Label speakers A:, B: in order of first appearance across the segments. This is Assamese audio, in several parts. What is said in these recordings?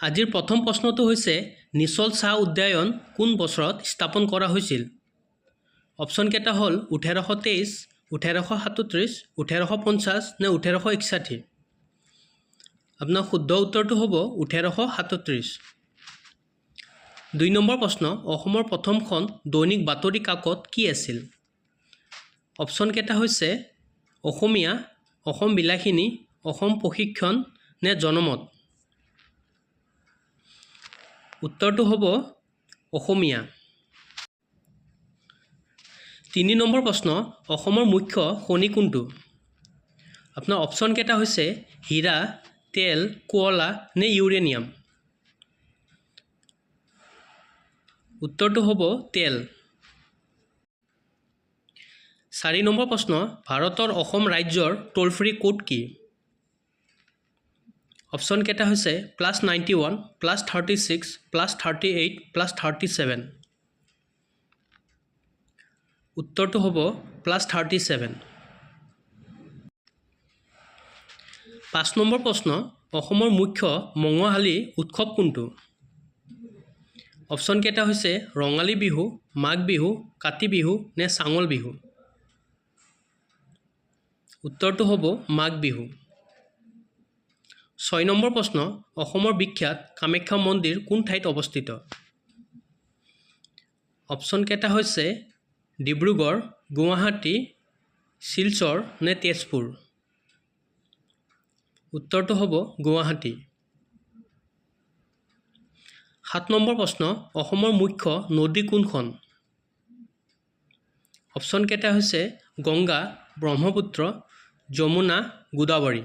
A: আজিৰ প্ৰথম প্ৰশ্নটো হৈছে নিচল চাহ উদ্যান কোন বছৰত স্থাপন কৰা হৈছিল? অপশ্যন কেইটা হ'ল 1823, 1837, 1850 নে 1861। আপোনাৰ শুদ্ধ উত্তৰটো হ'ব 1837। 2 নম্বৰ প্ৰশ্ন, অসমৰ প্ৰথমখন দৈনিক বাতৰি কাকত কি আছিল? অপশ্যন কেইটা হৈছে অসমীয়া, অসম বিলাসিনী, অসম প্ৰশিক্ষণ নে জনমত। উত্তৰটো হ'ব অসমীয়া। 3 নম্বৰ প্ৰশ্ন, অসমৰ মুখ্য খনি কোনটো? আপোনাৰ অপশ্যন কেইটা হৈছে হীৰা, তেল, কোয়লা নে ইউৰেনিয়াম। উত্তৰটো হ'ব তেল। 4 নম্বৰ প্ৰশ্ন, ভাৰতৰ অসম ৰাজ্যৰ টোল ফ্ৰী কোড কি? অপশ্যন কেইটা হৈছে +91, +36, +38, +37। উত্তৰটো হ'ব +37। 5 নম্বৰ প্ৰশ্ন, অসমৰ মুখ্য মঙহালী উৎসৱ কোনটো? অপশ্যন কেইটা হৈছে ৰঙালী বিহু, মাঘ বিহু, কাতি বিহু নে চাঙল বিহু। উত্তৰটো হ'ব মাঘ বিহু। 6 নম্বৰ প্ৰশ্ন, অসমৰ বিখ্যাত কামাখ্যা মন্দিৰ কোন ঠাইত অৱস্থিত? অপশ্যন কেইটা হৈছে ডিব্ৰুগড়, গুৱাহাটী, শিলচৰ নে তেজপুৰ। উত্তৰটো হ'ব গুৱাহাটী। 7 নম্বৰ প্ৰশ্ন, অসমৰ মুখ্য নদী কোনখন? অপশ্যন কেইটা হৈছে গংগা, ব্ৰহ্মপুত্ৰ, যমুনা, গোদাবৰী।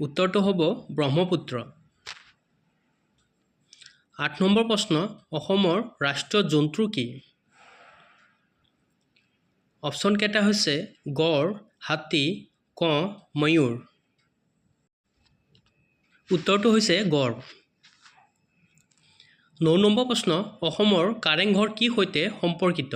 A: উত্তৰটো হ'ব ব্ৰহ্মপুত্ৰ। 8 নম্বৰ প্ৰশ্ন, অসমৰ ৰাষ্ট্ৰীয় জন্তু কি? অপশ্যন কেইটা হৈছে গড়, হাতী, কঁহ, ময়ূৰ। উত্তৰটো হৈছে গড়। 9 নম্বৰ প্ৰশ্ন, অসমৰ কাৰেংঘৰ কি সৈতে সম্পৰ্কিত?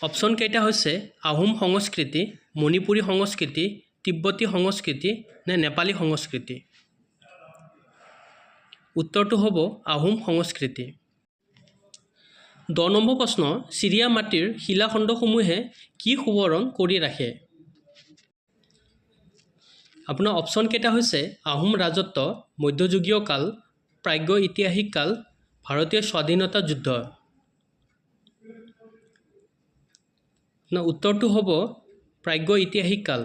A: অপশ্যন কেইটা হৈছে আহোম সংস্কৃতি, মণিপুৰী সংস্কৃতি, তিব্বতী সংস্কৃতি নে নেপালী সংস্কৃতি। উত্তৰটো হ'ব আহোম সংস্কৃতি। 10 নম্বৰ প্ৰশ্ন, চিৰিয়া মাটিৰ শিলাখণ্ডসমূহে কি সোৱৰণ কৰি ৰাখে? আপোনাৰ অপশ্যন কেইটা হৈছে আহোম ৰাজত্ব, মধ্যযুগীয় কাল, প্ৰাগৈতিহাসিক কাল, ভাৰতীয় স্বাধীনতা যুদ্ধ। উত্তৰটো হ'ব প্ৰাগৈতিহাসিক কাল।